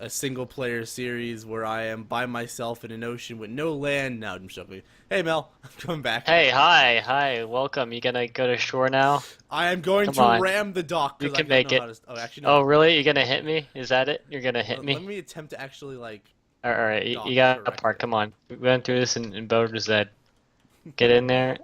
a single player series where I am by myself in an ocean with no land. No, I'm joking. Hey Mel, I'm coming back. Hey, hi, welcome. You gonna go to shore now? I am going Come to on, ram the dock you because I can don't make know how it. to. Oh, actually no. Oh, really? You're gonna hit me? Is that it? You're gonna hit Let me? me attempt to actually like All right, you dock got a part. correctly. Come on. We went through this in Boulder Z. Get in there.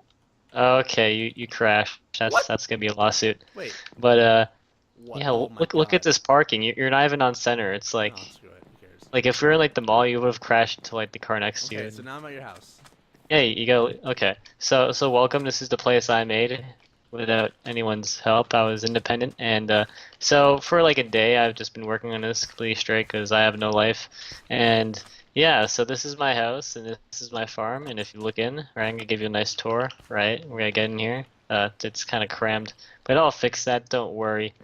Okay, you crashed. What? That's gonna be a lawsuit. Wait. But What? yeah, Oh my look at God. this parking. You're not even on center. It's Oh, like screw it. Who cares? if we were in like the mall, you would have crashed into like the car next to you. Okay, so now I'm at your house. Yeah, you go. Okay, so welcome. This is the place I made without anyone's help. I was independent, and so for like a day, I've just been working on this completely straight because I have no life. And yeah, so this is my house, and this is my farm. And if you look in, right, I'm gonna give you a nice tour. Right, we're gonna get in here. It's kind of crammed, but I'll fix that. Don't worry.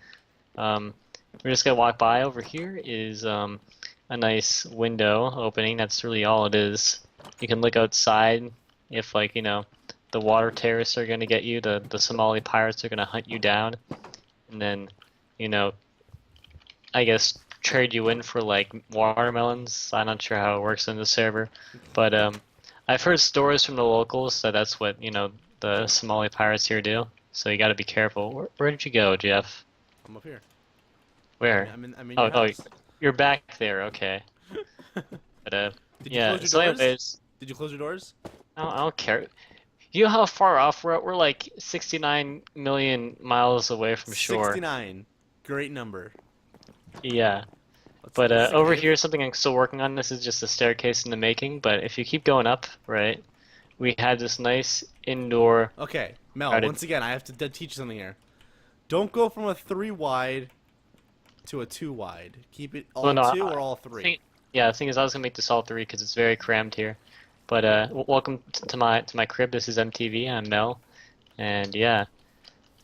Um, we're just gonna walk by. Over here is a nice window opening. That's really all it is. You can look outside if like, the water terrorists are gonna get you, the Somali pirates are gonna hunt you down, and then, you know, I guess trade you in for like watermelons. I'm not sure how it works in the server, but I've heard stories from the locals that that's what, the Somali pirates here do. So you gotta be careful. Where did you go, Jeff? I'm up here. Where? I'm in your Oh, house. you're back there. Okay. But Did you yeah. close your So doors? anyways, Did you close your doors? I don't care. You know how far off we're at? We're like 69 million miles away from shore. 69. Great number. Yeah. Let's But is this a over cave? here, something I'm still working on. This is just a staircase in the making. But if you keep going up, right, we had this nice indoor Okay, Mel, garden. once again, I have to teach you something here. Don't go from a 3 wide to a 2 wide. Keep it Well, all no, 2 or all 3. think, yeah, the thing is, I was gonna make this all three because it's very crammed here. But welcome to my crib. This is MTV. I'm Mel, and yeah.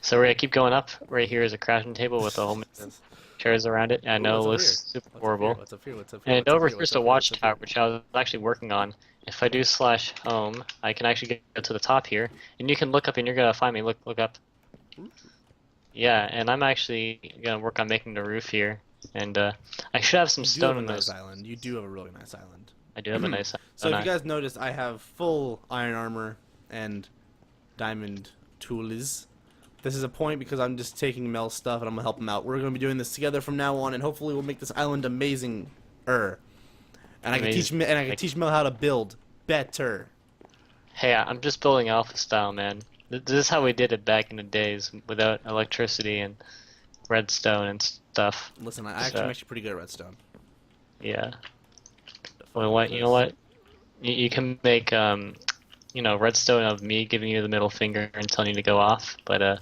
So we're gonna keep going up. Right here is a crafting table with a whole mix of chairs around it. I Ooh, know what's it up here? looks super What's up here? horrible. What's up here? What's up here? And What's up over here? here's What's the up here? What's up watchtower, here? which I was actually working on. If I do slash home, I can actually get to the top here, and you can look up, and you're gonna find me. Look up. Yeah, and I'm actually gonna work on making the roof here, and I should have some You do have stone a in nice those. island. You do have a really nice island. I do have a nice, So don't if you I? guys noticed, I have full iron armor and diamond tools. This is a point because I'm just taking Mel's stuff and I'm gonna help him out. We're gonna be doing this together from now on, and hopefully we'll make this island amazing. And I can teach Amazing. Like, Mel how to build better. hey, I'm just building alpha style, man. This is how we did it back in the days without electricity and redstone and stuff. Listen, I'm So actually pretty good at redstone. yeah. The fuck Well, is what you know this? what? You can make redstone of me giving you the middle finger and telling you to go off, but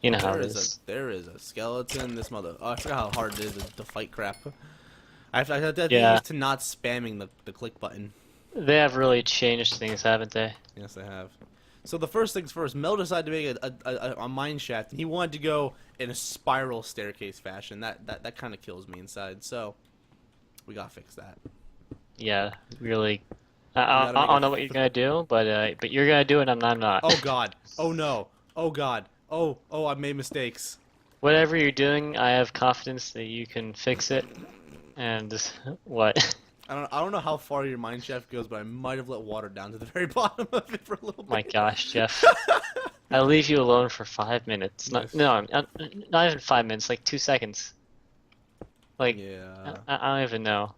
you know how it is. There is a skeleton. This mother. Oh, I forgot how hard it is to fight crap. I have to get Yeah, used to not spamming the click button. they have really changed things, haven't they? Yes, I have. So the first things first, Mel decided to make a mine shaft, and he wanted to go in a spiral staircase fashion. That kind of kills me inside. So we gotta fix that. Yeah, really. We I gotta make don't know what you're gonna do, but you're gonna do it, and I'm not. Oh God. Oh no. Oh God. Oh, I made mistakes. Whatever you're doing, I have confidence that you can fix it. And what? I don't know how far your mine shaft goes, but I might have let water down to the very bottom of it for a little My bit. gosh, Jeff. I'll leave you alone for 5 minutes. Yes. Not even 5 minutes, like 2 seconds. Like, Yeah. I don't even know.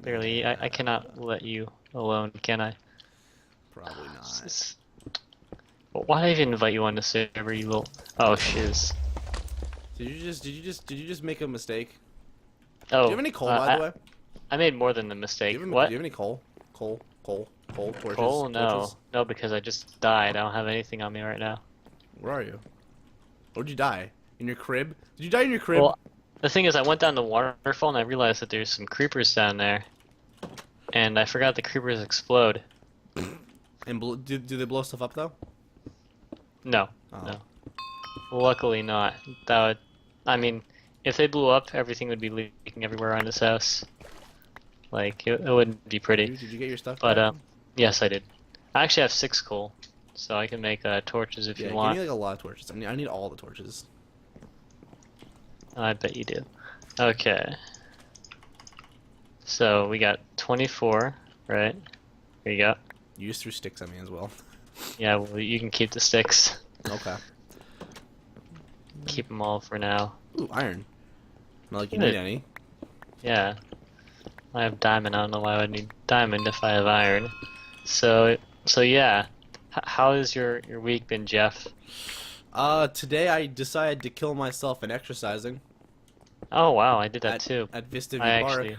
Clearly, I cannot let you alone, can I? Probably not. Well, why did I even invite you on the server, you little... Oh, shiz. Did you just make a mistake? Oh, Do you have any coal, by the way? I made more than a Do mistake. you have, What? do you have any coal? Coal, torches, Coal? No. torches? No, because I just died. I don't have anything on me right now. Where are you? Where'd you die? In your crib? Did you die in your crib? Well, the thing is, I went down the waterfall and I realized that there's some creepers down there. And I forgot the creepers explode. And do they blow stuff up though? No, Oh. no. Luckily not. That would, I mean, if they blew up, everything would be leaking everywhere around this house. Like, it wouldn't be pretty. Did you get your stuff But, back? yes, I did. I actually have 6 coal, so I can make torches if Yeah, you give want. me like a lot of torches. I need all the torches. I bet you do. Okay. So we got 24, right? Here you go. Use through sticks, I mean, as well. Yeah, well, you can keep the sticks. Okay. Keep them all for now. Ooh, iron. Not like you Good. need any. Yeah. I have diamond. I don't know why I would need diamond if I have iron. So yeah. How has your week been, Jeff? Today I decided to kill myself in exercising. Oh wow, I did that too. At Vista V I Park. actually.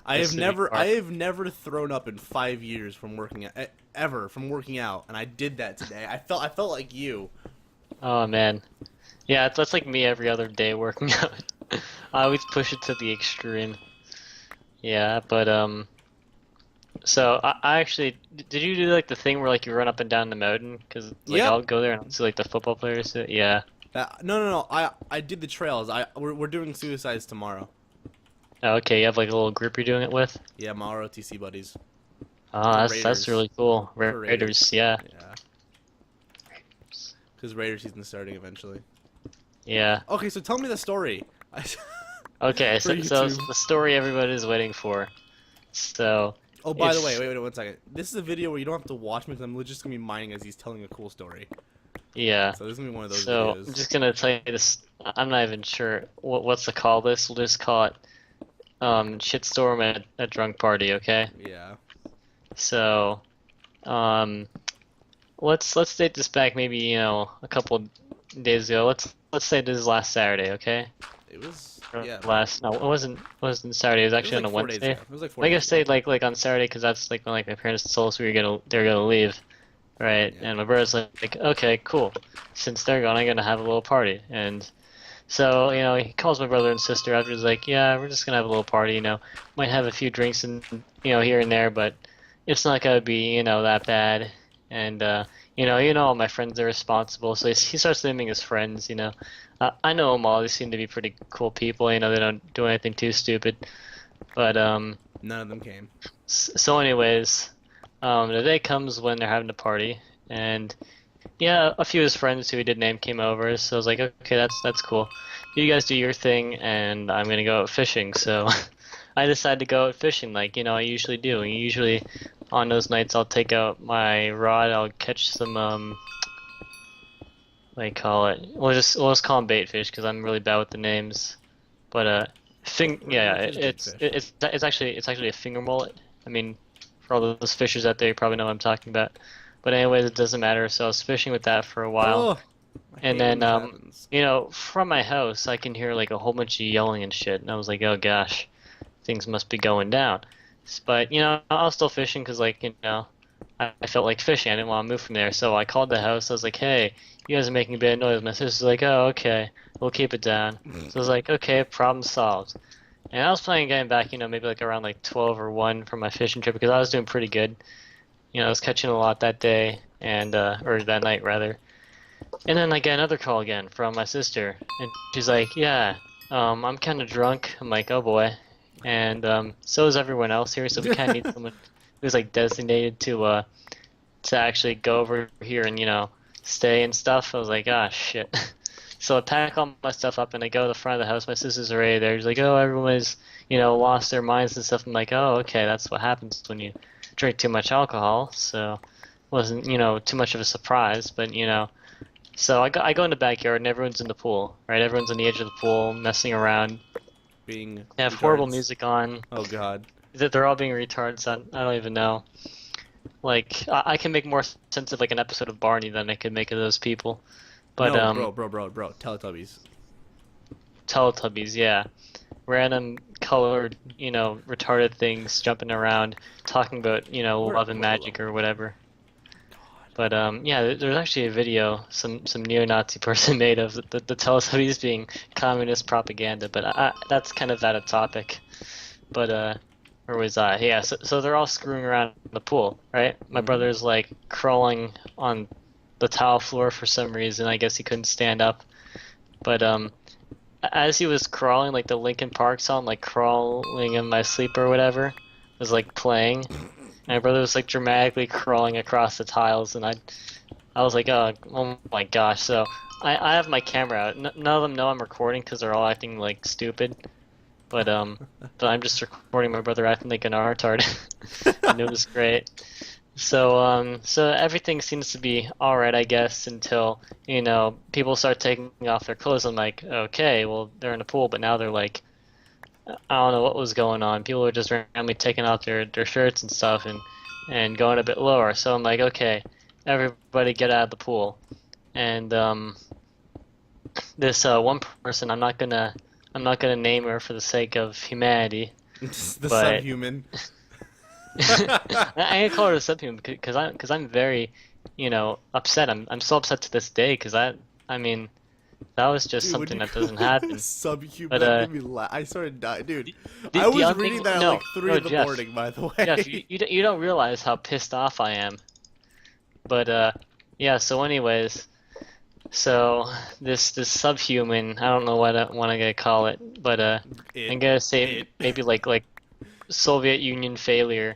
I Vista V Park. have never thrown up in 5 years from working out, ever from working out, and I did that today. I felt like you. Oh man. Yeah, that's like me every other day working out. I always push it to the extreme. Yeah, but so I actually did you do like the thing where like you run up and down the mountain? Cause like Yep. I'll go there and I'll see like the football players. Yeah. No. I did the trails. We're doing suicides tomorrow. Oh, okay, you have like a little group you're doing it with. Yeah, my ROTC buddies. Oh, that's Raiders. really cool. For Raiders, yeah. Yeah. Because Raider season's starting eventually. Yeah. Okay, so tell me the story. Okay, For so YouTube. the story everybody's waiting for. So. Oh, by the It's- way, wait 1 second. This is a video where you don't have to watch me because I'm just gonna be mining as he's telling a cool story. Yeah. So this is gonna be one of those So videos. I'm just gonna tell you this. I'm not even sure what's to call this. We'll just call it shitstorm at a drunk party. Okay. Yeah. So let's date this back maybe a couple days ago. Let's say this is last Saturday. Okay. It was. Or Yeah. no, it wasn't Saturday. It was It actually was like on a 4 days Wednesday. ago. It was like 4 Like I days say, ago. like on Saturday, because that's like when like my parents told us they were gonna leave, right? Yeah. And my brother's like, okay, cool. Since they're gone, I'm gonna have a little party. And so he calls my brother and sister after. He's like, yeah, we're just gonna have a little party. Might have a few drinks and here and there, but it's not gonna be that bad. And all my friends are responsible. So he starts naming his friends. I know them all. They seem to be pretty cool people. They don't do anything too stupid. But None of them came. so anyways, the day comes when they're having a party, and yeah, a few of his friends who he did name came over. So I was like, okay, that's cool. You guys do your thing, and I'm gonna go out fishing. So I decided to go out fishing, like I usually do. And usually on those nights, I'll take out my rod. I'll catch some what do you call it? We'll just call them bait fish because I'm really bad with the names. But yeah, it's actually a finger mullet. I mean, for all those fishers out there, you probably know what I'm talking about. But anyways, it doesn't matter. So I was fishing with that for a while, Oh, I and hate when then this happens. from my house, I can hear like a whole bunch of yelling and shit, and I was like, oh gosh, things must be going down. But I was still fishing because I felt like fishing. I didn't want to move from there, so I called the house. I was like, hey, you guys are making a bit of noise. My sister's like, oh, okay, we'll keep it down. So I was like, okay, problem solved. And I was planning on getting back, maybe like around like 12 or 1 from my fishing trip because I was doing pretty good. I was catching a lot that day, and or that night rather. And then I get another call again from my sister, and she's like, yeah, I'm kind of drunk. I'm like, oh boy. And so is everyone else here, so we kind of need someone who's like designated to actually go over here and stay and stuff. I was like, ah, shit. So I pack all my stuff up and I go to the front of the house. My sister's already there. She's like, oh, everyone's lost their minds and stuff. I'm like, oh, okay, that's what happens when you drink too much alcohol. So it wasn't too much of a surprise, but So I go in the backyard and everyone's in the pool, right? Everyone's on the edge of the pool messing around. Being They have horrible retards. music on. Oh god. That they're all being retards. I don't even know. Like I can make more sense of like an episode of Barney than I could make of those people. But no, bro, Teletubbies. Teletubbies, yeah, random colored, retarded things jumping around, talking about love and magic or whatever. But yeah, there's actually a video some neo-Nazi person made of the Teletubbies being communist propaganda. But that's kind of out of topic. But where was I? Yeah, so they're all screwing around in the pool, right? My brother's like crawling on the tile floor for some reason. I guess he couldn't stand up. But as he was crawling, like the Linkin Park song, like "Crawling in My Sleep" or whatever, was like playing. My brother was like dramatically crawling across the tiles, and I was like, oh my gosh. So I have my camera out. None of them know I'm recording because they're all acting like stupid. but I'm just recording my brother acting like an retard, and it was great. So everything seems to be all right, I guess, until people start taking off their clothes. I'm like, okay, well they're in the pool, but now they're like, I don't know what was going on. People were just randomly taking off their shirts and stuff and going a bit lower. So I'm like, okay, everybody get out of the pool. And this one person, I'm not gonna name her for the sake of humanity, The but subhuman. I ain't call her a subhuman because I'm very, upset. I'm so upset to this day because I mean, that was just Dude, something that doesn't happen. Subhuman. But That made me laugh. I started dying, dude. the, I was other reading thing, that at no, like 3 no, in the Jeff, morning, by the way. Jeff, you don't realize how pissed off I am. But yeah. So anyways, so this subhuman, I don't know what I'm gonna call it, but I'm gonna say maybe like Soviet Union failure.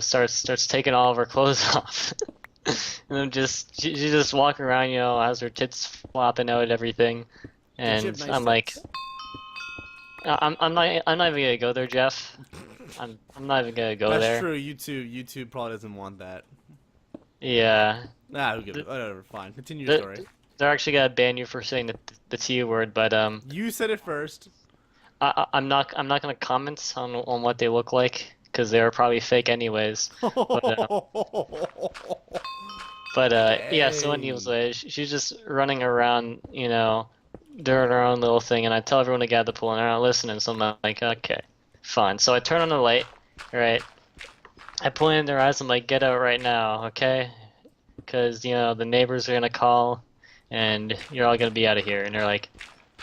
Starts taking all of her clothes off. And I'm she's just walking around, has her tits flopping out and everything. And Nice I'm like, tits. I'm not even gonna go there, Jeff. I'm not even gonna go That's there. true. YouTube probably doesn't want that. Yeah. Nah, who gives whatever. Fine. Continue your story. They're actually gonna ban you for saying the T word, but You said it first. I'm not gonna comment on what they look like because they're probably fake anyways. But yeah. So anyways, she's just running around, doing her own little thing, and I tell everyone to get out of the pool, and they're not listening. So I'm like, okay, fine. So I turn on the light, right? I point in their eyes. I'm like, get out right now, okay? Because the neighbors are gonna call, and you're all gonna be out of here. And they're like,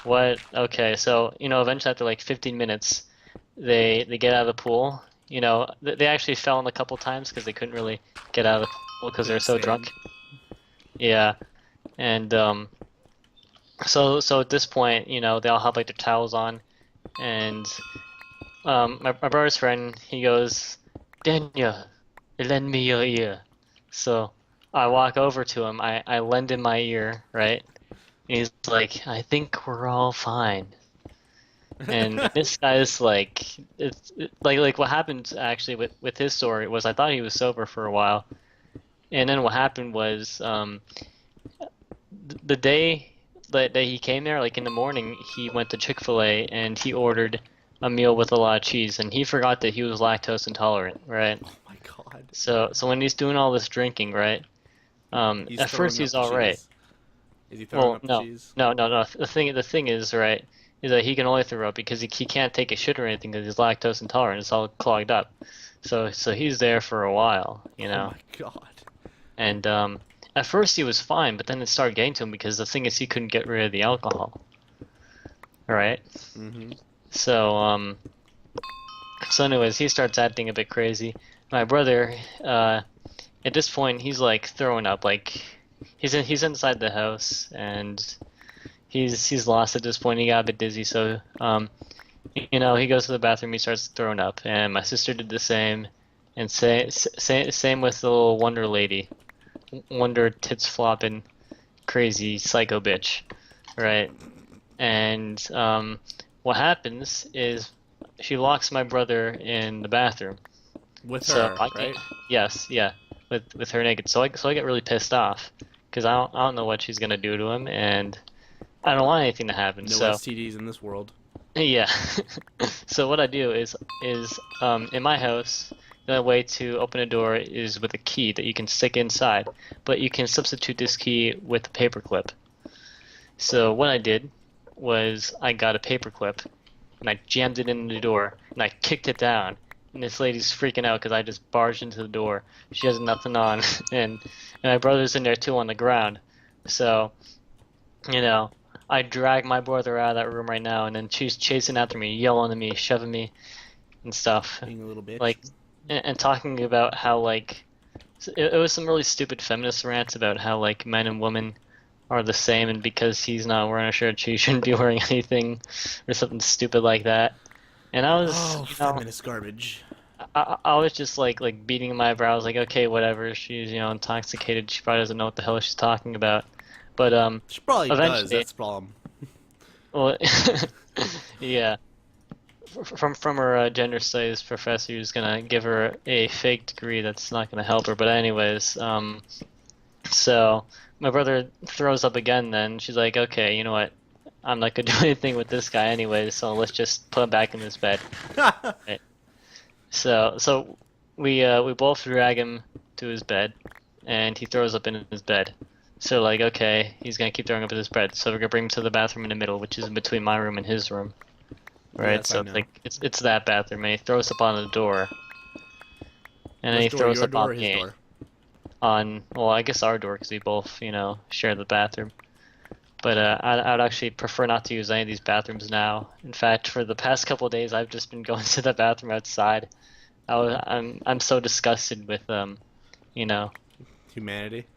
what? Okay. So eventually after like 15 minutes, they get out of the pool. They actually fell in a couple times because they couldn't really get out of the pool because they're so drunk. Yeah. And so at this point, they all have like their towels on, and my brother's friend, he goes, Daniel, lend me your ear. So I walk over to him, I lend him my ear, right? And he's like, I think we're all fine. And this guy's like, like what happened actually with his story was I thought he was sober for a while, and then what happened was the day that he came there, like in the morning, he went to Chick-fil-A and he ordered a meal with a lot of cheese, and he forgot that he was lactose intolerant, right? Oh my god. So when he's doing all this drinking, right? He's At first throwing he's up all the right. cheese. Is he throwing up the No, cheese? no. The thing is, right, is that he can only throw up because he can't take a shit or anything because he's lactose intolerant. It's all clogged up. So he's there for a while, Oh my god. And at first he was fine, but then it started getting to him because the thing is he couldn't get rid of the alcohol. Right? Mm-hmm. So anyways, he starts acting a bit crazy. My brother, at this point, he's like throwing up, like he's inside the house and he's lost at this point. He got a bit dizzy, so he goes to the bathroom. He starts throwing up, and my sister did the same, and same with the little Wonder lady, Wonder tits flopping, crazy psycho bitch, right? And what happens is she locks my brother in the bathroom. With So her, right? Yes, yeah, with her naked. So I get really pissed off because I don't know what she's gonna do to him, and I don't want anything to happen. No So STDs in this world. yeah. So what I do is in my house, the way to open a door is with a key that you can stick inside, but you can substitute this key with a paper clip. So what I did was I got a paper clip and I jammed it in the door and I kicked it down. And this lady's freaking out because I just barged into the door. She has nothing on, and my brother's in there too on the ground. So, I drag my brother out of that room right now, and then she's chasing after me, yelling at me, shoving me, and stuff. Being a little bitch. Like, and talking about how like it was some really stupid feminist rants about how like men and women are the same, and because he's not wearing a shirt, she shouldn't be wearing anything, or something stupid like that. And I was, feminist garbage. I was just like beating my brows, like, okay, whatever. She's intoxicated. She probably doesn't know what the hell she's talking about. But She probably eventually, does. That's the problem. Well, yeah. From her gender studies professor who's gonna give her a fake degree that's not gonna help her. But anyways, so my brother throws up again. Then she's like, okay, you know what? I'm not gonna do anything with this guy anyways. So let's just put him back in his bed. Right. So we both drag him to his bed, and he throws up in his bed. So like, okay, he's gonna keep throwing up in his bed. So we're gonna bring him to the bathroom in the middle, which is in between my room and his room. Right, Yes, so I know. like it's that bathroom, and he throws up on the door, and then Which he door? throws Your up door or on his me, door? on well, I guess our door because we both share the bathroom. But I would actually prefer not to use any of these bathrooms now. In fact, for the past couple of days, I've just been going to the bathroom outside. I'm so disgusted with you know, Humanity.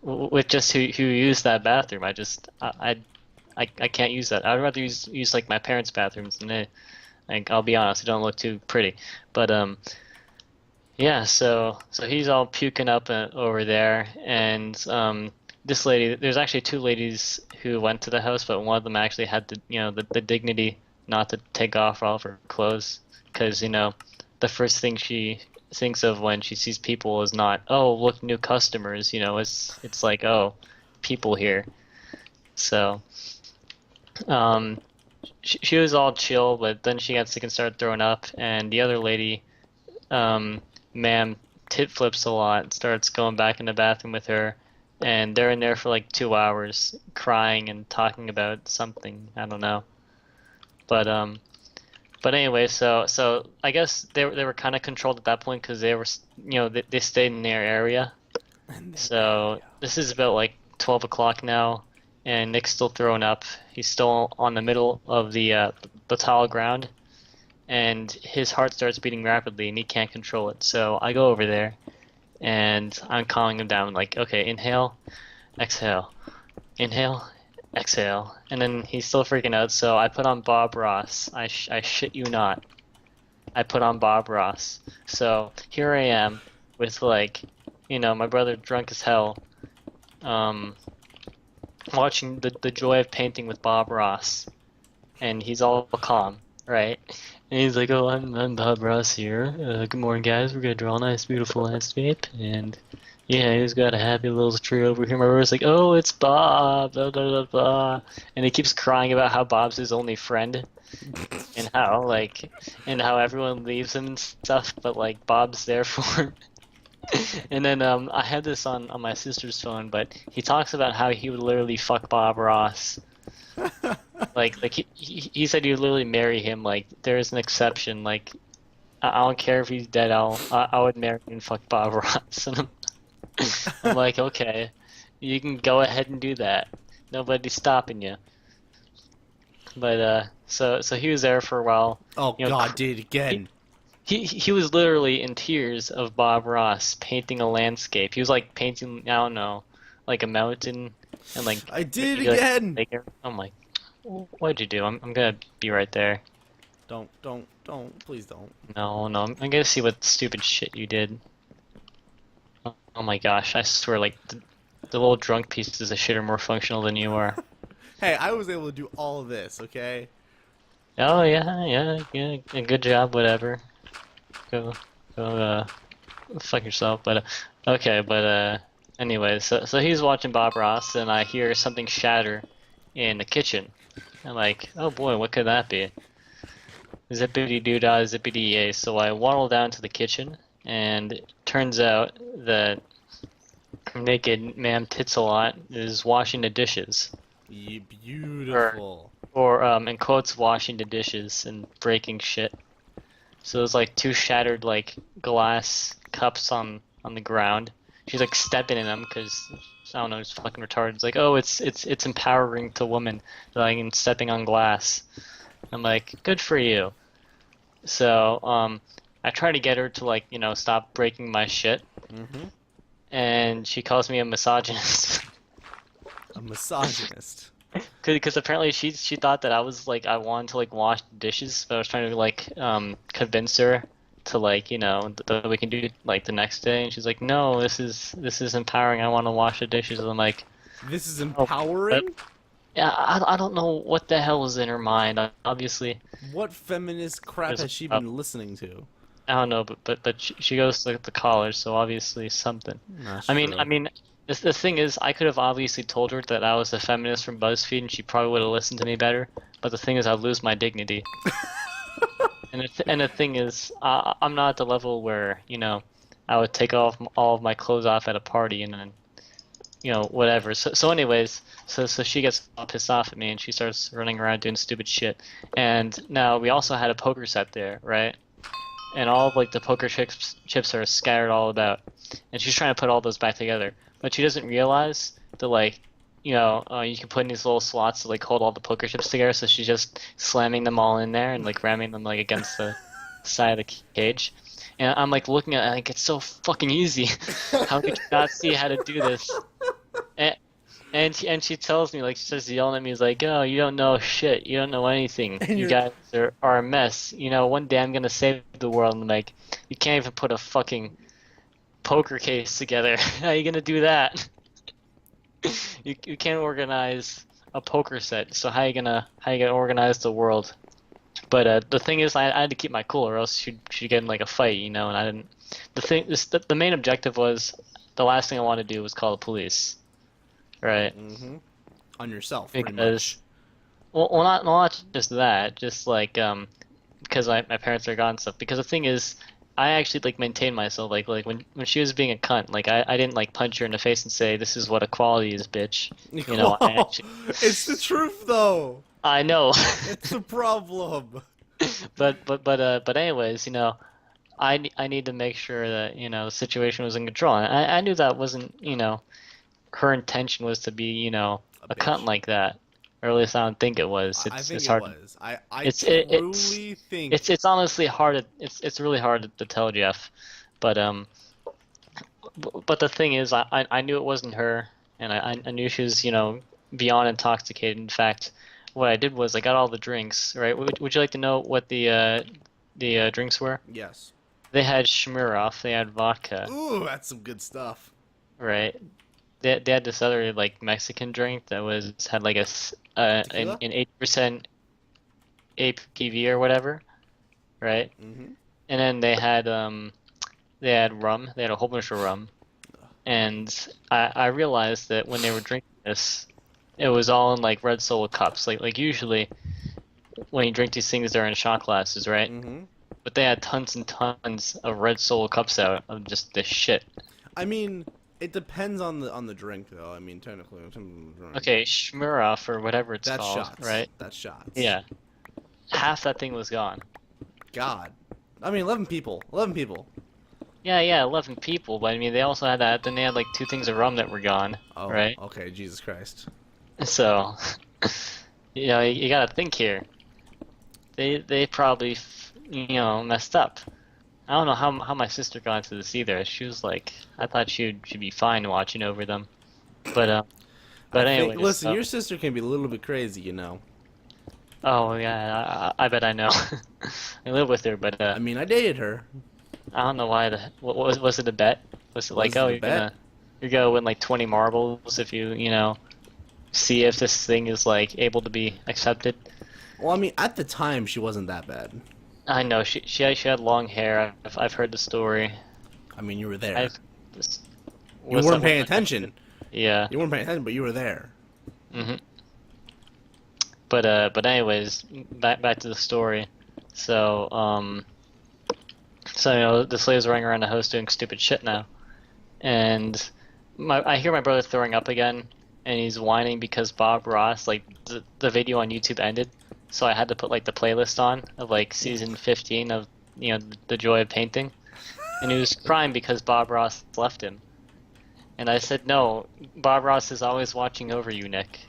with just who used that bathroom. I can't use that. I'd rather use like my parents' bathrooms, and like I'll be honest, they don't look too pretty. But yeah, so he's all puking up over there, and this lady, there's actually two ladies who went to the house, but one of them actually had the dignity not to take off all of her clothes, because the first thing she thinks of when she sees people is not, oh, look, new customers, it's like, oh, people here. So she was all chill, but then she got sick and started throwing up, and the other lady, ma'am, tit flips a lot, starts going back in the bathroom with her, and they're in there for like 2 hours crying and talking about something, I don't know. But anyway, so I guess they were kind of controlled at that point because they were, they stayed in their area. So this is about like 12 o'clock now, and Nick's still throwing up. He's still on the middle of the tile ground, and his heart starts beating rapidly, and he can't control it. So I go over there, and I'm calming him down, like, okay, inhale, exhale, inhale, exhale, and then he's still freaking out. So I put on Bob Ross. I shit you not. I put on Bob Ross. So here I am with like, my brother drunk as hell, watching the joy of painting with Bob Ross, and he's all calm, right? And he's like, "Oh, I'm Bob Ross here. Good morning, guys. We're gonna draw a nice, beautiful landscape." And yeah, he's got a happy little tree over here. My brother's like, "Oh, it's Bob." Blah, blah, blah, blah. And he keeps crying about how Bob's his only friend, and how everyone leaves him and stuff, but like Bob's there for him. And then I had this on my sister's phone, but he talks about how he would literally fuck Bob Ross. Like he said he would literally marry him. Like there is an exception. Like I don't care if he's dead. I would marry and fuck Bob Ross. And I'm like, okay, you can go ahead and do that. Nobody's stopping you. But so he was there for a while. Oh God, did it again. He was literally in tears of Bob Ross painting a landscape. He was like painting, I don't know, like a mountain, and like I did it like, again. I'm like, what'd you do? I'm gonna be right there. Don't, please don't. No, I'm gonna see what stupid shit you did. Oh my gosh, I swear, like the little drunk pieces of shit are more functional than you are. Hey, I was able to do all of this, okay? Oh yeah, good job, whatever. Go, fuck yourself. But okay, but anyway, so he's watching Bob Ross, and I hear something shatter in the kitchen. I'm like, oh boy, what could that be? Zippity doo dah, zippity yay. So I waddle down to the kitchen, and it turns out that naked ma'am Titsalot is washing the dishes. Yeah, beautiful. Or in quotes, washing the dishes and breaking shit. So there's like two shattered like glass cups on the ground. She's like stepping in them because I don't know, it's fucking retarded. It's like, oh, it's empowering to women that I can stepping on glass. I'm like, good for you. So I try to get her to like stop breaking my shit. And she calls me a misogynist. A misogynist. Because apparently she thought that I was like I wanted to like wash dishes, but I was trying to like convince her to like that we can do it like the next day, and she's like, no, this is empowering. I want to wash the dishes. And I'm like, This is empowering? Yeah, I don't know what the hell was in her mind. Obviously, What feminist crap there's has she a, been listening to? I don't know, but she goes to the college, so obviously something. That's I true. mean, the thing is, I could have obviously told her that I was a feminist from BuzzFeed, and she probably would have listened to me better. But the thing is, I'd lose my dignity. And the thing is, I'm not at the level where, I would take off all of my clothes off at a party and then, whatever. So anyways, so she gets all pissed off at me and she starts running around doing stupid shit. And now we also had a poker set there, right? And all of like the poker chips are scattered all about. And she's trying to put all those back together, but she doesn't realize that like, you can put in these little slots to like hold all the poker chips together. So she's just slamming them all in there and like ramming them like against the side of the cage. And I'm like looking at it, like it's so fucking easy. How could you not see how to do this? And and she tells me, like, she starts yelling at me, is like, oh, you don't know shit, you don't know anything, And you you're guys are a mess. One day I'm gonna save the world, and like, you can't even put a fucking poker case together. How are you gonna do that? You can't organize a poker set, so how you gonna organize the world? But the thing is, I had to keep my cool, or else she'd get in like a fight, and I didn't. The main objective was, the last thing I wanted to do was call the police, right? on yourself, pretty Because much. well, not just that, just like because my parents are gone and stuff. Because the thing is, I actually like maintained myself, like when she was being a cunt, like I didn't like punch her in the face and say, this is what equality is, bitch. I actually, It's the truth, though. I know. It's the problem. But anyways, I need to make sure that the situation was in control. And I knew that wasn't her intention was to be A a cunt bitch. like that, or at least I don't think it was. I think It's it hard. was. I It's truly think. it's honestly hard. It's really hard to tell, Jeff. But but the thing is, I knew it wasn't her, and I knew she was beyond intoxicated. In fact, what I did was I got all the drinks. Right? Would you like to know what the drinks were? Yes. They had Schmirov, they had vodka, Ooh, that's some good stuff. right? They had this other like Mexican drink that had like an Tequila? 80% APV or whatever, right? Mm-hmm. And then they had rum. They had a whole bunch of rum, and I realized that when they were drinking this, it was all in like red Solo cups. Like usually when you drink these things, they're in shot glasses, right? Mm-hmm. But they had tons and tons of red Solo cups out of just this shit. I mean, it depends on the drink, though. I mean, technically, Okay, Schmirov or whatever it's that's called, shots. right? That's shots. Yeah, half that thing was gone. God. I mean, 11 people. 11 people. Yeah, 11 people, but I mean, they also had that. Then they had like two things of rum that were gone, Oh, right? okay. Jesus Christ. So, you gotta think here. They probably, messed up. I don't know how my sister got into this either. She was like, I thought she'd be fine watching over them, but I think. anyways. Listen, your sister can be a little bit crazy, you know. Oh yeah, I bet I know. I live with her, but I mean, I dated her. I don't know why what was it a bet? Was it like, Was oh, it a bet? you're gonna win like 20 marbles if you see if this thing is like able to be accepted? Well, I mean, at the time, she wasn't that bad. I know she had long hair. I've heard the story. I mean, you were there. I've this, You was weren't someone paying like- attention. Yeah. You weren't paying attention, but you were there. hmm But anyways, back to the story. So the slaves running around the house doing stupid shit now, and I hear my brother throwing up again, and he's whining because Bob Ross, like the video on YouTube ended, so I had to put like the playlist on of like season 15 of the joy of painting, and he was crying because Bob Ross left him, and I said, no, Bob Ross is always watching over you, Nick,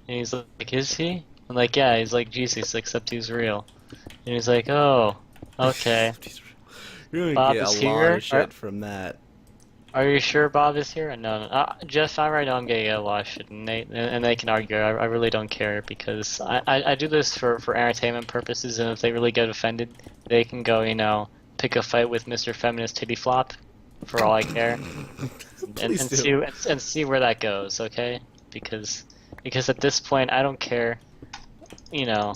and he's like, is he? I'm like, yeah, he's like Jesus, except he's real, and he's like, oh, okay. You're gonna Bob get is a lot here? of shit from that. Are you sure Bob is here? No. Jeff, I right now I'm getting a lot of shit, and they can argue. I really don't care because I do this for entertainment purposes, and if they really get offended, they can go, pick a fight with Mr. Feminist Titty Flop, for all I care, and Please do. see where that goes, okay? Because because at this point I don't care, you know,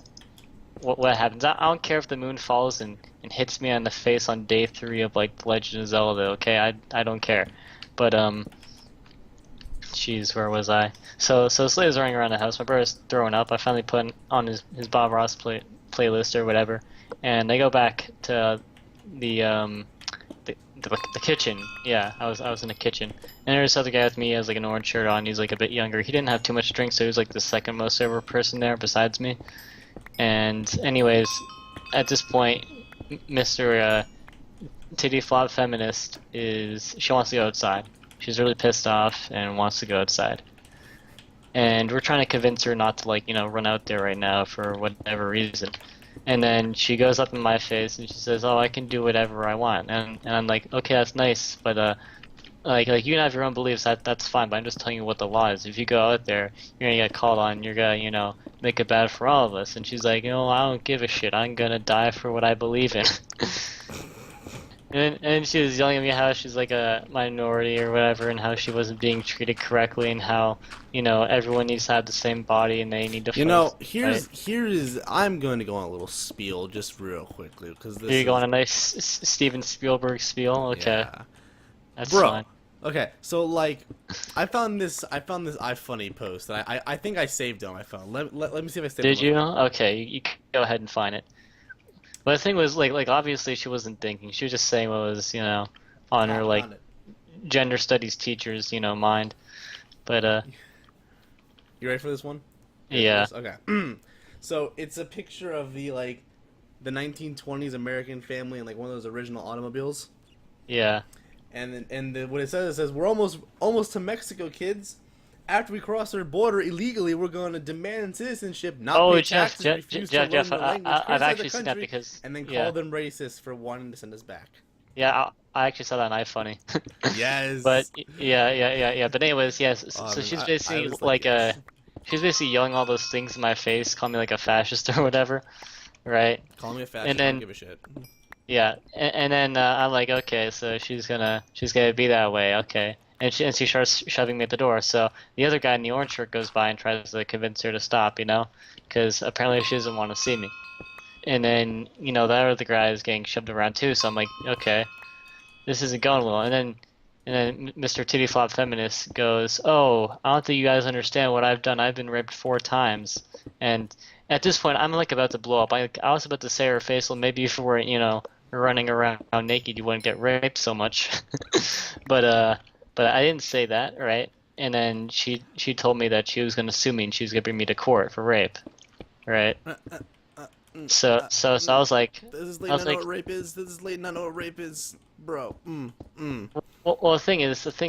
what happens. I don't care if the moon falls and hits me on the face on day 3 of like The Legend of Zelda. Okay, I don't care. But jeez, where was I? So Slade's running around the house. My brother's throwing up. I finally put on his Bob Ross playlist or whatever, and I go back to the the kitchen. Yeah, I was in the kitchen, and there's this other guy with me. He has like an orange shirt on. He's like a bit younger. He didn't have too much to drink, so he was like the second most sober person there besides me. And anyways, at this point, Mr. Titty Flop Feminist she wants to go outside. She's really pissed off and wants to go outside. And we're trying to convince her not to, like, you know, run out there right now for whatever reason. And then she goes up in my face and she says, "Oh, I can do whatever I want." And I'm like, "Okay, that's nice, but like you can have your own beliefs. That's fine. But I'm just telling you what the law is. If you go out there, you're gonna get called on. You're gonna, you know, make it bad for all of us." And she's like, "You know, I don't give a shit. I'm gonna die for what I believe in." And she was yelling at me how she's like a minority or whatever, and how she wasn't being treated correctly, and how, you know, everyone needs to have the same body and they need to. You know, here's I'm going to go on a little spiel just real quickly because this. You're going a nice Steven Spielberg spiel. Okay, yeah. that's Bro. fine. Okay, so like, I found this iFunny post, and I think I saved it on my phone. Let me see if I saved it. Did you? Okay, you can go ahead and find it. But the thing was, like obviously she wasn't thinking. She was just saying what was, you know, on her like gender studies teacher's, you know, mind. But you ready for this one? Yeah. Okay. So it's a picture of the 1920s American family in like one of those original automobiles. Yeah. And what it says, "We're almost to Mexico, kids. After we cross their border illegally, we're going to demand citizenship, not pay taxes, refuse to learn the language, I've criticize actually the seen that country, because and then call them racist for wanting to send us back." Yeah, I actually saw that on iFunny. Yes. But yeah. But anyways, yes. So she's basically yes. she's basically yelling all those things in my face, calling me like a fascist or whatever, right? Call me a fascist. And then, I don't give a shit. Yeah, and then I'm like, okay, so she's gonna be that way, okay. And she starts shoving me at the door. So the other guy in the orange shirt goes by and tries to convince her to stop, you know, because apparently she doesn't want to see me. And then, you know, that other guy is getting shoved around too. So I'm like, okay, this isn't going well. And then Mr. Titty Flop Feminist goes, "Oh, I don't think you guys understand what I've done. I've been raped 4 times." And at this point, I'm like about to blow up. I was about to say her face, well, maybe if we weren't, you know, running around naked, you wouldn't get raped so much. But I didn't say that, right? And then she told me that she was gonna sue me and she was gonna bring me to court for rape, right? So I was like, "This is late. Not know what rape is. This is late. Not know what rape is, bro." Well, the thing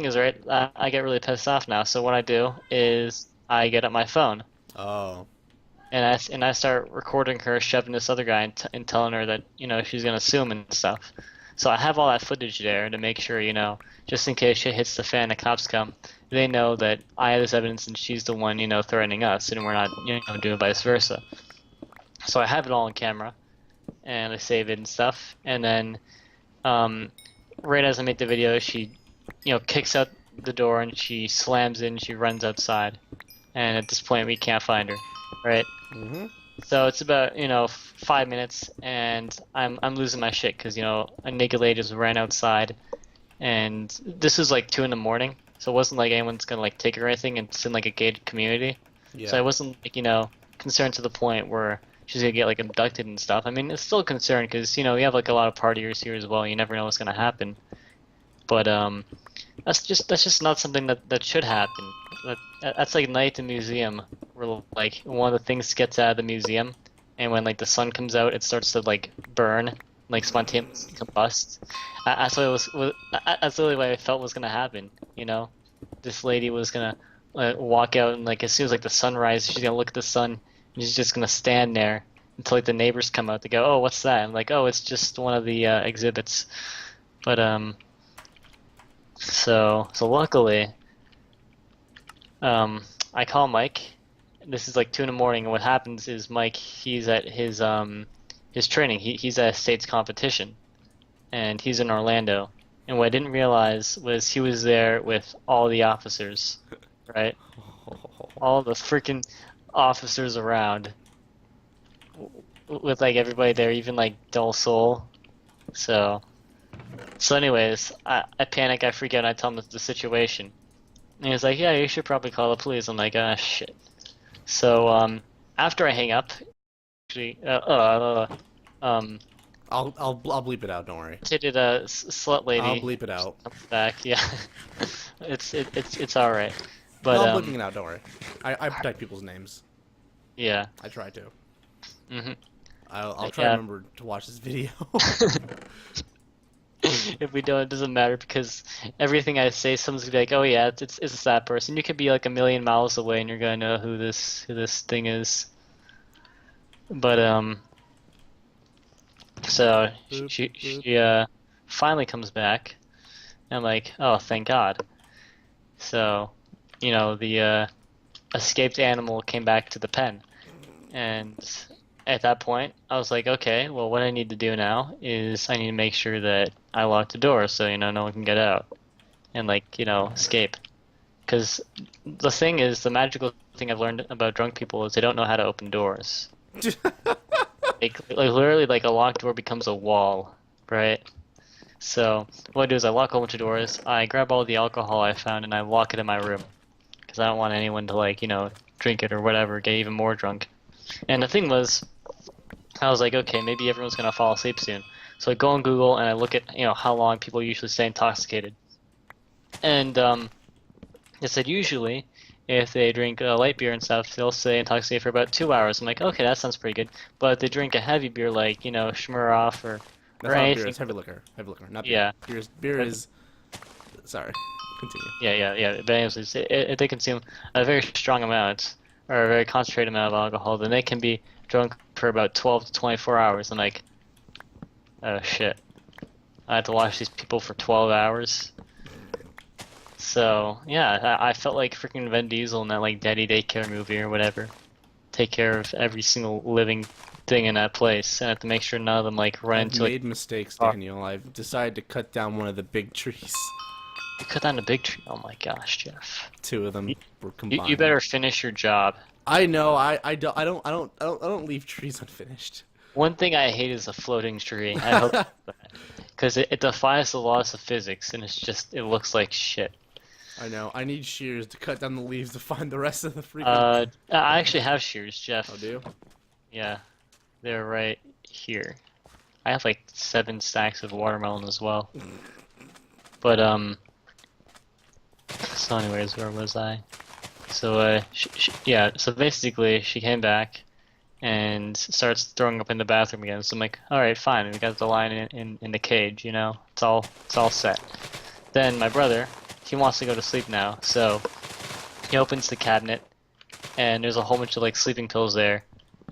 is, right? I get really pissed off now. So what I do is I get up my phone. Oh. And I start recording her shoving this other guy and telling her that, you know, she's gonna sue him and stuff. So I have all that footage there to make sure, you know, just in case shit hits the fan, the cops come, they know that I have this evidence and she's the one, you know, threatening us, and we're not, you know, doing vice versa. So I have it all on camera, and I save it and stuff. And then, right as I make the video, she, you know, kicks out the door and she slams in. She runs outside, and at this point we can't find her, right? Mm-hmm. So it's about, you know, 5 minutes, and I'm losing my shit because, you know, a naked lady just ran outside, and this was like 2 in the morning, so it wasn't like anyone's gonna like take her or anything, and it's in like a gated community. Yeah. So I wasn't like, you know, concerned to the point where she's gonna get like abducted and stuff. I mean, it's still a concern because, you know, we have like a lot of partiers here as well. You never know what's gonna happen. But that's just not something that should happen. That's like night at the museum, where like one of the things gets out of the museum, and when like the sun comes out, it starts to like burn, like spontaneously combust. That's the only way I felt was gonna happen. You know, this lady was gonna walk out, and like as soon as like the sun rises, she's gonna look at the sun, and she's just gonna stand there until like the neighbors come out to go, "Oh, what's that?" I'm like, "Oh, it's just one of the exhibits." But so luckily, I call Mike. This is like 2 in the morning, and what happens is Mike, he's at his training. He's at a state's competition, and he's in Orlando. And what I didn't realize was he was there with all the officers, right? all the freaking officers around, with like everybody there, even like Dull Soul. So anyways, I panic, I freak out, and I tell him the situation. And he's like, yeah, you should probably call the police. I'm like, ah, shit. So after I hang up, actually, I'll bleep it out. Don't worry. did a slut lady. I'll bleep it out. Back, yeah. it's all right, but No, I'm bleeping it out. Don't worry. I protect people's names. yeah. I try to. Mhm. I'll try to remember to watch this video. If we don't, it doesn't matter because everything I say, someone's gonna be like, "Oh yeah, it's that person." You could be like a million miles away, and you're gonna know who this thing is. But so Boop, she boop. she finally comes back, and I'm like, "Oh, thank God." So, the escaped animal came back to the pen, and at that point, I was like, okay, well, what I need to do now is I need to make sure that I lock the door so, no one can get out and, escape. Because the thing is, the magical thing I've learned about drunk people is they don't know how to open doors. Literally, a locked door becomes a wall, right? So what I do is I lock a whole bunch of doors, I grab all the alcohol I found, and I lock it in my room. Because I don't want anyone to, drink it or whatever, get even more drunk. And the thing was, I was like, okay, maybe everyone's gonna fall asleep soon. So I go on Google and I look at, how long people usually stay intoxicated. And it said usually, if they drink light beer and stuff, they'll stay intoxicated for about 2 hours. I'm like, okay, that sounds pretty good. But if they drink a heavy beer like, Schmurroff or That's not anything, beer. It's heavy liquor. Heavy liquor, not beer. yeah, Beer is. Sorry. Continue. yeah. But anyways, if they consume a very strong amount or a very concentrated amount of alcohol, then they can be drunk for about 12 to 24 hours. I'm like, oh shit, I have to watch these people for 12 hours. So yeah, I felt like freaking Vin Diesel in that Daddy Daycare movie or whatever. Take care of every single living thing in that place, and I have to make sure none of them run I've into made mistakes, Daniel. I've decided to cut down one of the big trees. You cut down a big tree. Oh my gosh, Jeff. Two of them were combined. You better finish your job. I know. I don't leave trees unfinished. One thing I hate is a floating tree. I hope because it defies the laws of physics, and it looks like shit. I know. I need shears to cut down the leaves to find the rest of the freaking. I actually have shears, Jeff. Oh, do you? Yeah, they're right here. I have 7 stacks of watermelon as well. But so anyways, where was I? So yeah. So basically, she came back and starts throwing up in the bathroom again. So I'm like, all right, fine. We got the line in the cage. It's all set. Then my brother, he wants to go to sleep now. So he opens the cabinet, and there's a whole bunch of sleeping pills there,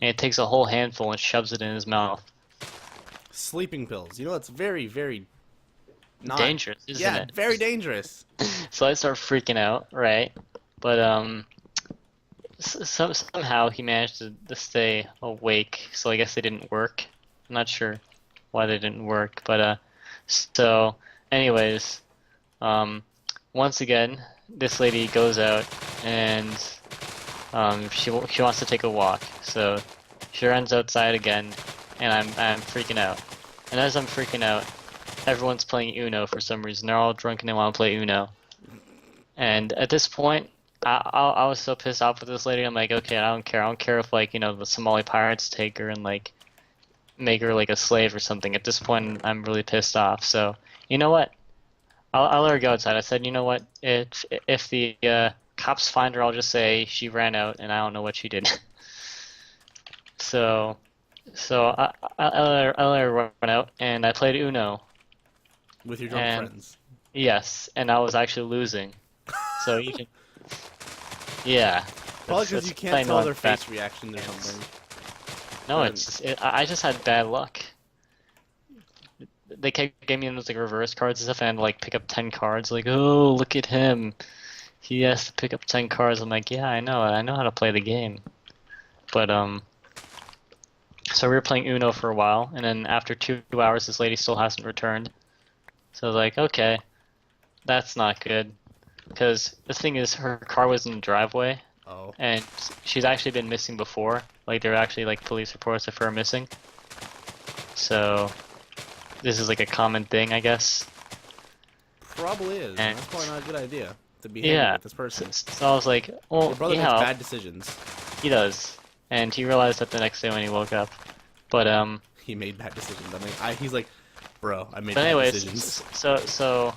and it takes a whole handful and shoves it in his mouth. Sleeping pills. It's very, very. Not Dangerous, isn't it? Yeah, very dangerous. So I start freaking out, right? But somehow he managed to stay awake. So I guess they didn't work. I'm not sure why they didn't work, but so anyways, once again, this lady goes out and she wants to take a walk. So she runs outside again, and I'm freaking out. And as I'm freaking out, everyone's playing Uno for some reason. They're all drunk and they want to play Uno. And at this point, I was so pissed off with this lady. I'm like, okay, I don't care. I don't care if the Somali pirates take her and make her a slave or something. At this point, I'm really pissed off. So you know what? I'll let her go outside. I said, you know what? If the cops find her, I'll just say she ran out and I don't know what she did. So I let her run out, and I played Uno. With your drunk friends. Yes, and I was actually losing. So you can. Yeah. Probably because you can't tell their face reactions or something. No, I just had bad luck. They kept giving me those reverse cards and stuff, and I had to pick up 10 cards. Oh, look at him. He has to pick up 10 cards. I'm like, yeah, I know how to play the game. But so we were playing Uno for a while, and then after 2 hours, this lady still hasn't returned. So I was like, okay, that's not good. Because the thing is, her car was in the driveway, Oh. and she's actually been missing before. Like there were actually like police reports of her missing. So this is like a common thing, I guess. Probably is. And And that's probably not a good idea to be hanging yeah, with this person. so I was like, well, Your brother yeah, makes bad decisions. he does, and he realized that the next day when he woke up. But He made bad decisions. I mean, he's like, bro, I made but bad anyways, decisions. so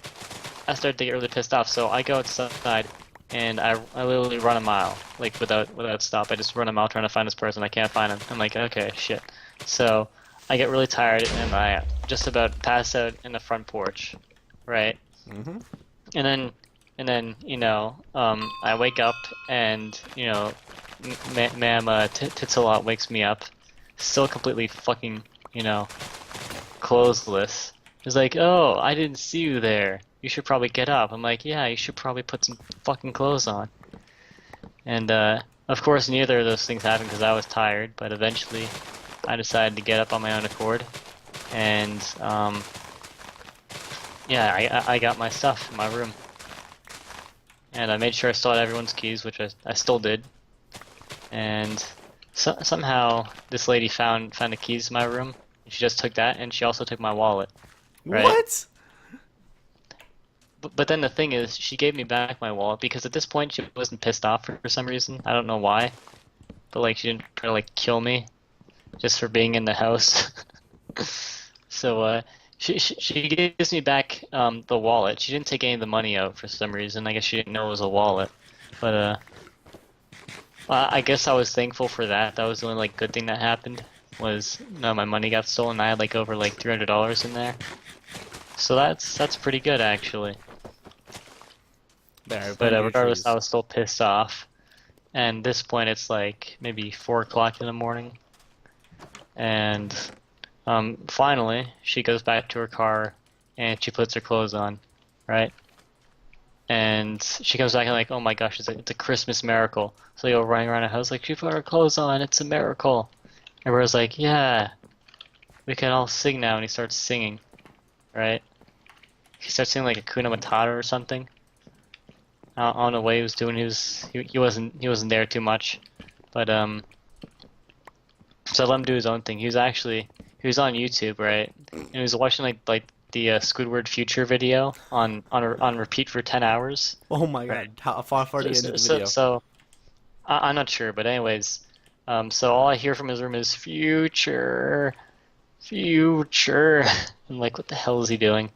I started to get really pissed off. So I go outside and I literally run a mile, like without stop. I just run a mile trying to find this person. I can't find him. I'm like, okay, shit. So I get really tired and I just about pass out in the front porch, right? Mm-hmm. And then you know, I wake up and you know, ma'am Titsalot wakes me up, still completely fucking, you know, clothesless. He's like, oh, I didn't see you there. You should probably get up. I'm like, yeah, you should probably put some fucking clothes on. And of course, neither of those things happened because I was tired. But eventually, I decided to get up on my own accord, and yeah, I got my stuff in my room, and I made sure I still had everyone's keys, which I still did. And somehow this lady found the keys to my room. She just took that, and she also took my wallet. Right? What? But then the thing is, she gave me back my wallet because at this point she wasn't pissed off for some reason. I don't know why, but like she didn't try to like kill me just for being in the house. So she gives me back the wallet. She didn't take any of the money out for some reason. I guess she didn't know it was a wallet. But I guess I was thankful for that. That was the only like good thing that happened. Was no, my money got stolen. I had like over like $300 in there. So that's pretty good actually. There, But regardless, I was still pissed off. And at this point, it's like maybe 4 o'clock in the morning. And finally, she goes back to her car and she puts her clothes on, right? And she comes back and like, oh my gosh, it's a Christmas miracle. So they go running around the house like, she put her clothes on, it's a miracle. Everyone's like, yeah, we can all sing now. And he starts singing, right? He starts singing like Hakuna Matata or something. I don't know what he was doing. He wasn't there too much, but so I let him do his own thing. He was on YouTube, right? And he was watching like the Squidward Future video on repeat for 10 hours. Oh my god! Right. How far do you into the video? So I'm not sure, but anyways, so all I hear from his room is future. I'm like, what the hell is he doing?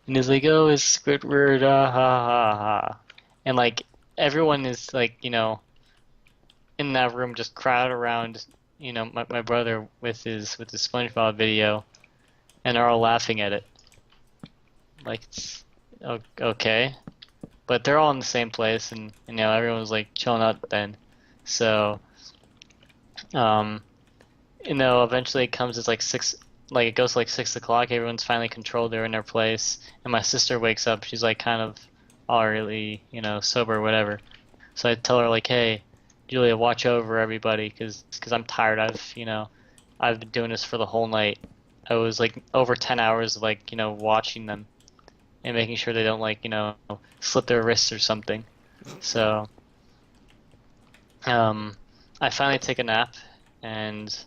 And he's like, oh, it's Squidward, ha ha ha. And like everyone is like, you know, in that room just crowd around, you know, my brother with his SpongeBob video, and they're all laughing at it. Like, it's okay, but they're all in the same place, and you know everyone was like chilling out then. So, you know, eventually it comes. It's like it goes to like 6 o'clock. Everyone's finally controlled. They're in their place, and my sister wakes up. She's like kind of already, you know, sober or whatever. So I tell her like, hey, Julia, watch over everybody, cause I'm tired. I've been doing this for the whole night. I was like over 10 hours, like, you know, watching them and making sure they don't like, you know, slip their wrists or something. So, I finally take a nap and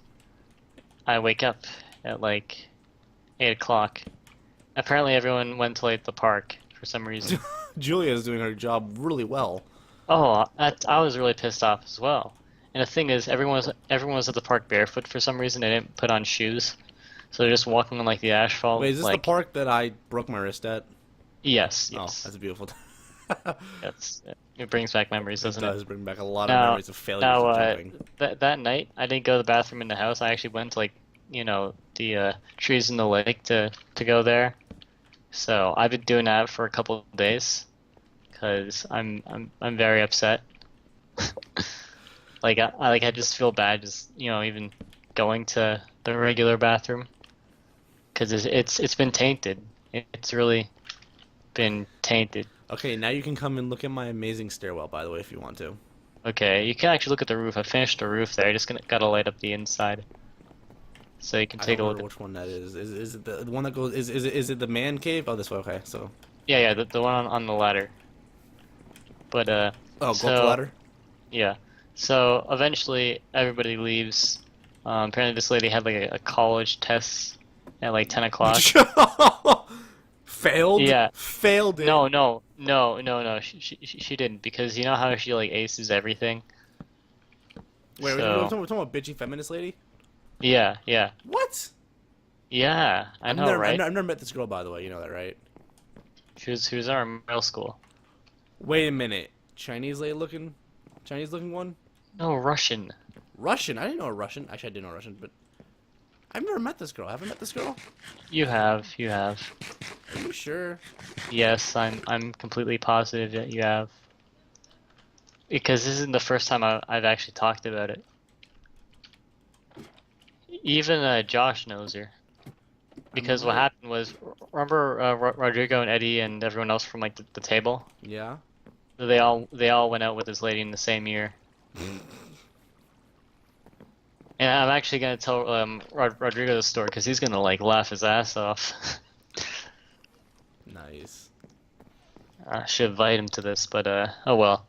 I wake up at like 8 o'clock. Apparently everyone went to like the park for some reason. Julia's doing her job really well. Oh, I was really pissed off as well. And the thing is, everyone was at the park barefoot for some reason. They didn't put on shoes, so they're just walking on like the asphalt. Wait, is this like, the park that I broke my wrist at? Yes. Oh, that's beautiful. It brings back memories, doesn't it? It does bring back a lot of memories of failures of jumping. That night, I didn't go to the bathroom in the house. I actually went to like, you know, the trees in the lake to go there. So I've been doing that for a couple of days, because I'm very upset. I just feel bad just, you know, even going to the regular bathroom, because it's been tainted. It's really been tainted. Okay, now you can come and look at my amazing stairwell, by the way, if you want to. Okay, you can actually look at the roof. I finished the roof there. I just gotta light up the inside, so you can take a look. Which one that is. Is it the one that goes? Is it the man cave? Oh, this way. Okay, so. Yeah, the one on the ladder. But Oh, go so, up the ladder. Yeah. So eventually everybody leaves. Apparently this lady had like a college test at like 10 o'clock. Failed? Yeah. Failed it. No. She didn't, because you know how she like aces everything. Wait, we're So talking about bitchy feminist lady? yeah. What? Yeah. I I've know, never, I've right? never, I've never met this girl, by the way. You know that, right? She was in our middle school. Wait a minute. Chinese looking one? No, Russian. Russian? I didn't know a Russian. Actually, I did know Russian, but I've never met this girl. Have I met this girl? You have. Are you sure? Yes, I'm completely positive that you have. Because this isn't the first time I've actually talked about it. Even Josh knows her. Because what Right. happened was, remember Rodrigo and Eddie and everyone else from like the table? Yeah. They all went out with this lady in the same year. And I'm actually gonna tell Rodrigo the story because he's gonna like laugh his ass off. Nice. I should invite him to this, but oh well.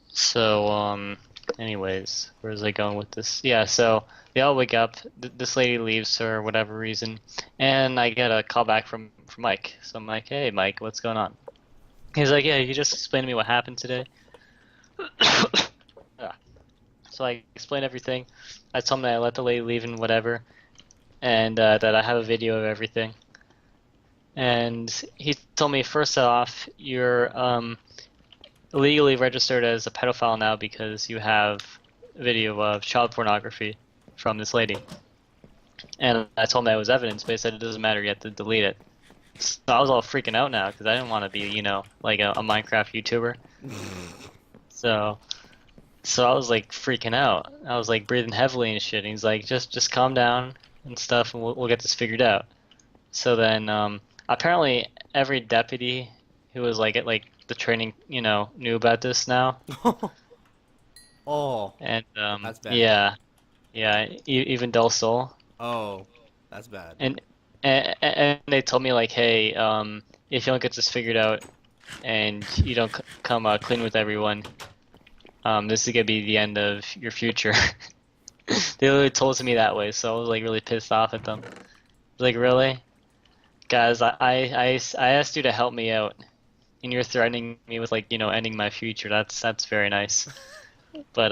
So anyways, where was I going with this? Yeah, so they all wake up. This lady leaves for whatever reason, and I get a call back from Mike. So I'm like, hey Mike, what's going on? He's like, yeah, you just explain to me what happened today. Yeah. So I explained everything. I told him that I let the lady leave and whatever, and that I have a video of everything. And he told me, first off, you're illegally registered as a pedophile now because you have a video of child pornography from this lady. And I told him that was evidence, but he said it doesn't matter, you have to delete it. So I was all freaking out now because I didn't want to be, like a Minecraft YouTuber. So I was like freaking out. I was like breathing heavily and shit. And he's like, just calm down and stuff, and we'll get this figured out. So then apparently every deputy who was like at like the training, knew about this now. Oh, And that's bad. yeah, even Del Sol. Oh, that's bad. And they told me like, hey, if you don't get this figured out and you don't come clean with everyone, this is gonna be the end of your future. They literally told it to me that way, so I was like really pissed off at them. Like, really? Guys, I asked you to help me out, and you're threatening me with like, ending my future. That's very nice. But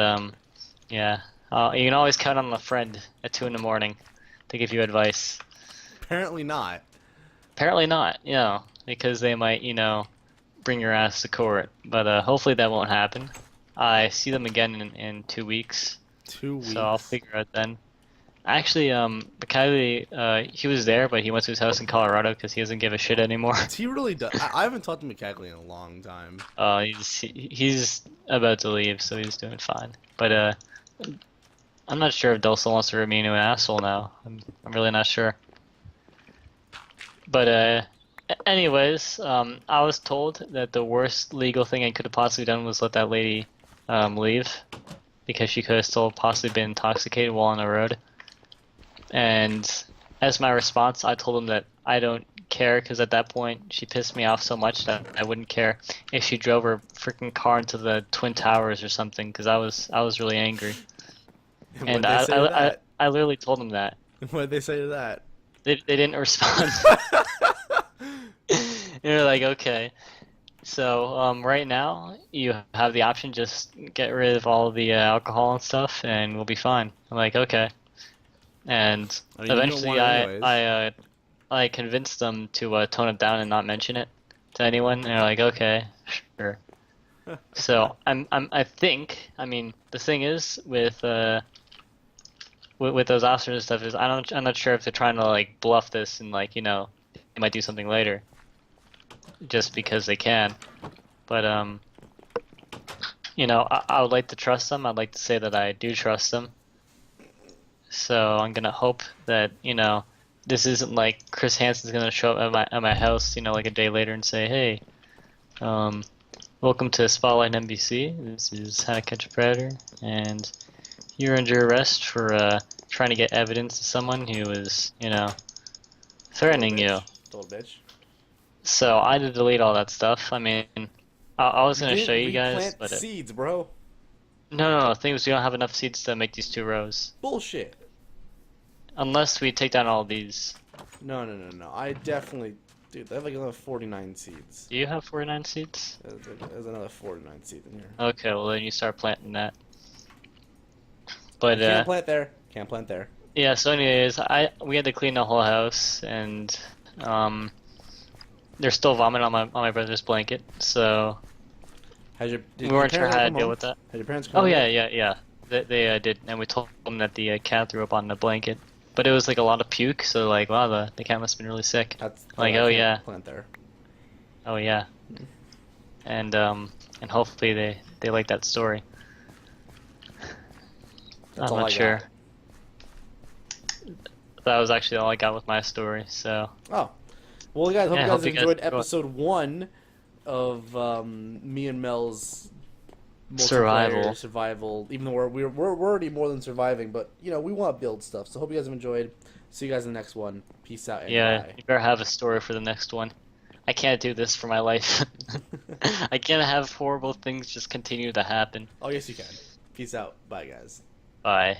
yeah, you can always count on a friend at 2 in the morning to give you advice. Apparently not. Apparently not, because they might, bring your ass to court. But hopefully that won't happen. I see them again in 2 weeks, 2 weeks. so I'll figure out then. Actually, McKinley, he was there, but he went to his house in Colorado because he doesn't give a shit anymore. He really does. I haven't talked to McCagley in a long time. He's about to leave, so he's doing fine. But I'm not sure if Dulce wants to remain an asshole now. I'm really not sure. But anyways, I was told that the worst legal thing I could have possibly done was let that lady leave, because she could have still possibly been intoxicated while on the road. And as my response, I told him that I don't care, because at that point she pissed me off so much that I wouldn't care if she drove her freaking car into the Twin Towers or something, because I was really angry. And I literally told him that. What'd they say to that? They didn't respond. They're like, okay. So right now you have the option, just get rid of all the alcohol and stuff, and we'll be fine. I'm like, okay. And I mean, you don't eventually want it anyways. I convinced them to tone it down and not mention it to anyone. And they're like, okay, sure. So I think, I mean, the thing is with those officers and stuff is I'm not sure if they're trying to like bluff this and like, they might do something later just because they can. But I would like to trust them. I'd like to say that I do trust them. So I'm gonna hope that, this isn't like Chris Hansen's gonna show up at my house, like a day later and say, hey, welcome to Spotlight NBC. This is How to Catch a Predator, and you're under arrest for trying to get evidence to someone who is, threatening you. Little bitch. So I had to delete all that stuff. I mean, I was gonna show you guys, Plant but seeds, bro. No. The thing is, we don't have enough seeds to make these 2 rows. Bullshit. Unless we take down all these. No. I definitely, dude. They have like another 49 seeds. Do you have 49 seeds? There's another 49 seeds in here. Okay, well then you start planting that. But Can't plant there. Can't plant there. yeah. So anyways, we had to clean the whole house, and there's still vomit on my brother's blanket. So Did we your weren't sure parents how to come deal home? with that. Had your parents come Oh home? yeah. They did, and we told them that the cat threw up on the blanket. But it was like a lot of puke, so like wow, the cat must have been really sick. That's Like, I oh can't yeah. Plant there. Oh yeah. And hopefully they like that story. That's I'm all not I sure. got. That was actually all I got with my story. So Oh, well, guys, hope Yeah, you hope guys you guys enjoyed enjoy. episode 1 of me and Mel's Survival. survival. Even though we're already more than surviving, but you know we want to build stuff. So hope you guys have enjoyed. See you guys in the next one. Peace out and Yeah, bye. you better have a story for the next one. I can't do this for my life. I can't have horrible things just continue to happen. Oh yes, you can. Peace out. Bye, guys. Bye.